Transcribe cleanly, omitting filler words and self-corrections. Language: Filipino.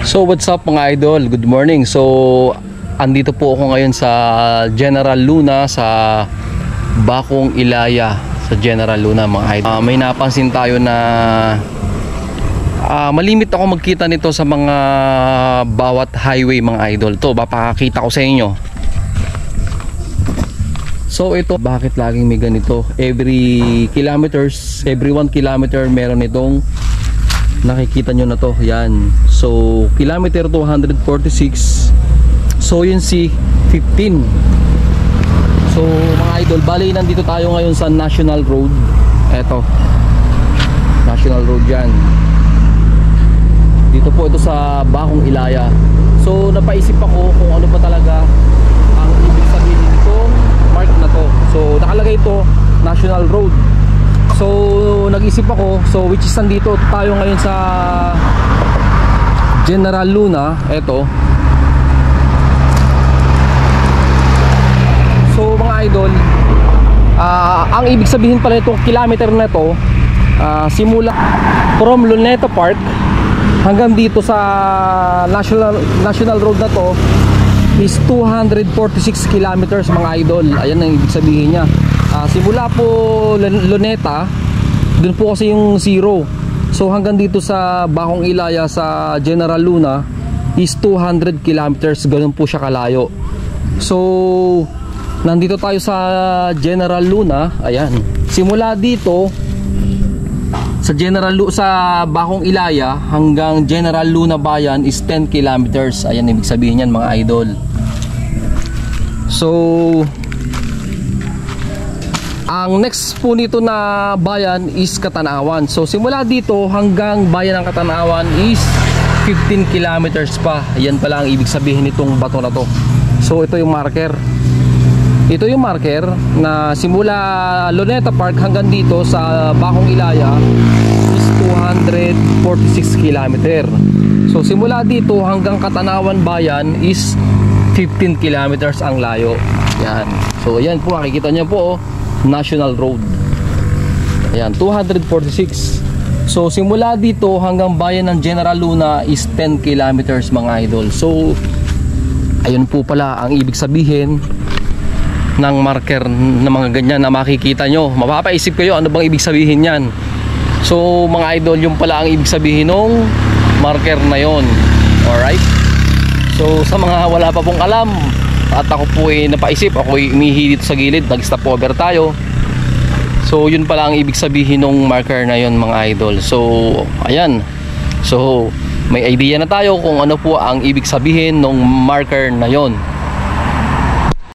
So what's up mga idol, good morning. So andito po ako ngayon sa General Luna, sa Bakong Ilaya, sa General Luna mga idol. May napansin tayo na malimit ako magkita nito sa mga bawat highway mga idol. To papakita ko sa inyo. So ito, bakit laging may ganito? Every 1 kilometer meron itong nakikita nyo na to. Yan. So kilometer 246. So yun si 15. So mga idol, bali nandito tayo ngayon sa National Road. Eto, National Road yan. Dito po ito sa Bakong Ilaya. So napaisip ako kung ano pa talaga ang ibig sabihin nitong mark na to. So nakalagay ito National Road. So nag-isip ako, so which is nandito tayo ngayon sa General Luna. Eto. So mga idol, ang ibig sabihin pala itong kilometer na ito, simula from Luneta Park hanggang dito sa National Road na to is 246 kilometers mga idol. Ayan ang ibig sabihin niya. Simula po Luneta, dun po kasi yung zero. So hanggang dito sa Bakong Ilaya sa General Luna is 200 kilometers. Ganun po siya kalayo. So nandito tayo sa General Luna. Ayan. Simula dito sa Bakong Ilaya hanggang General Luna Bayan is 10 kilometers. Ayan ibig sabihin yan mga idol. So ang next po nito na bayan is Katanawan. So simula dito hanggang bayan ng Katanawan is 15 kilometers pa. Ayan pala ang ibig sabihin nitong bato na to. So ito yung marker. Ito yung marker na simula Luneta Park hanggang dito sa Bakong Ilaya is 246 kilometer. So simula dito hanggang Katanawan Bayan is 15 kilometers ang layo. Yan. So ayan po, makikita niyo po National Road. Ayan, 246. So simula dito hanggang bayan ng General Luna is 10 kilometers mga idol. So ayun po pala ang ibig sabihin ng marker na mga ganyan na makikita nyo. Mapapaisip kayo ano bang ibig sabihin yan. So mga idol, yung pala ang ibig sabihin ng marker na yon. Alright. So sa mga wala pa pong alam, at ako po ay napaisip, ako ay umihi dito sa gilid, nag-stop over tayo. So yun pala ang ibig sabihin ng marker na yon mga idol. So ayan. So may idea na tayo kung ano po ang ibig sabihin ng marker na yon.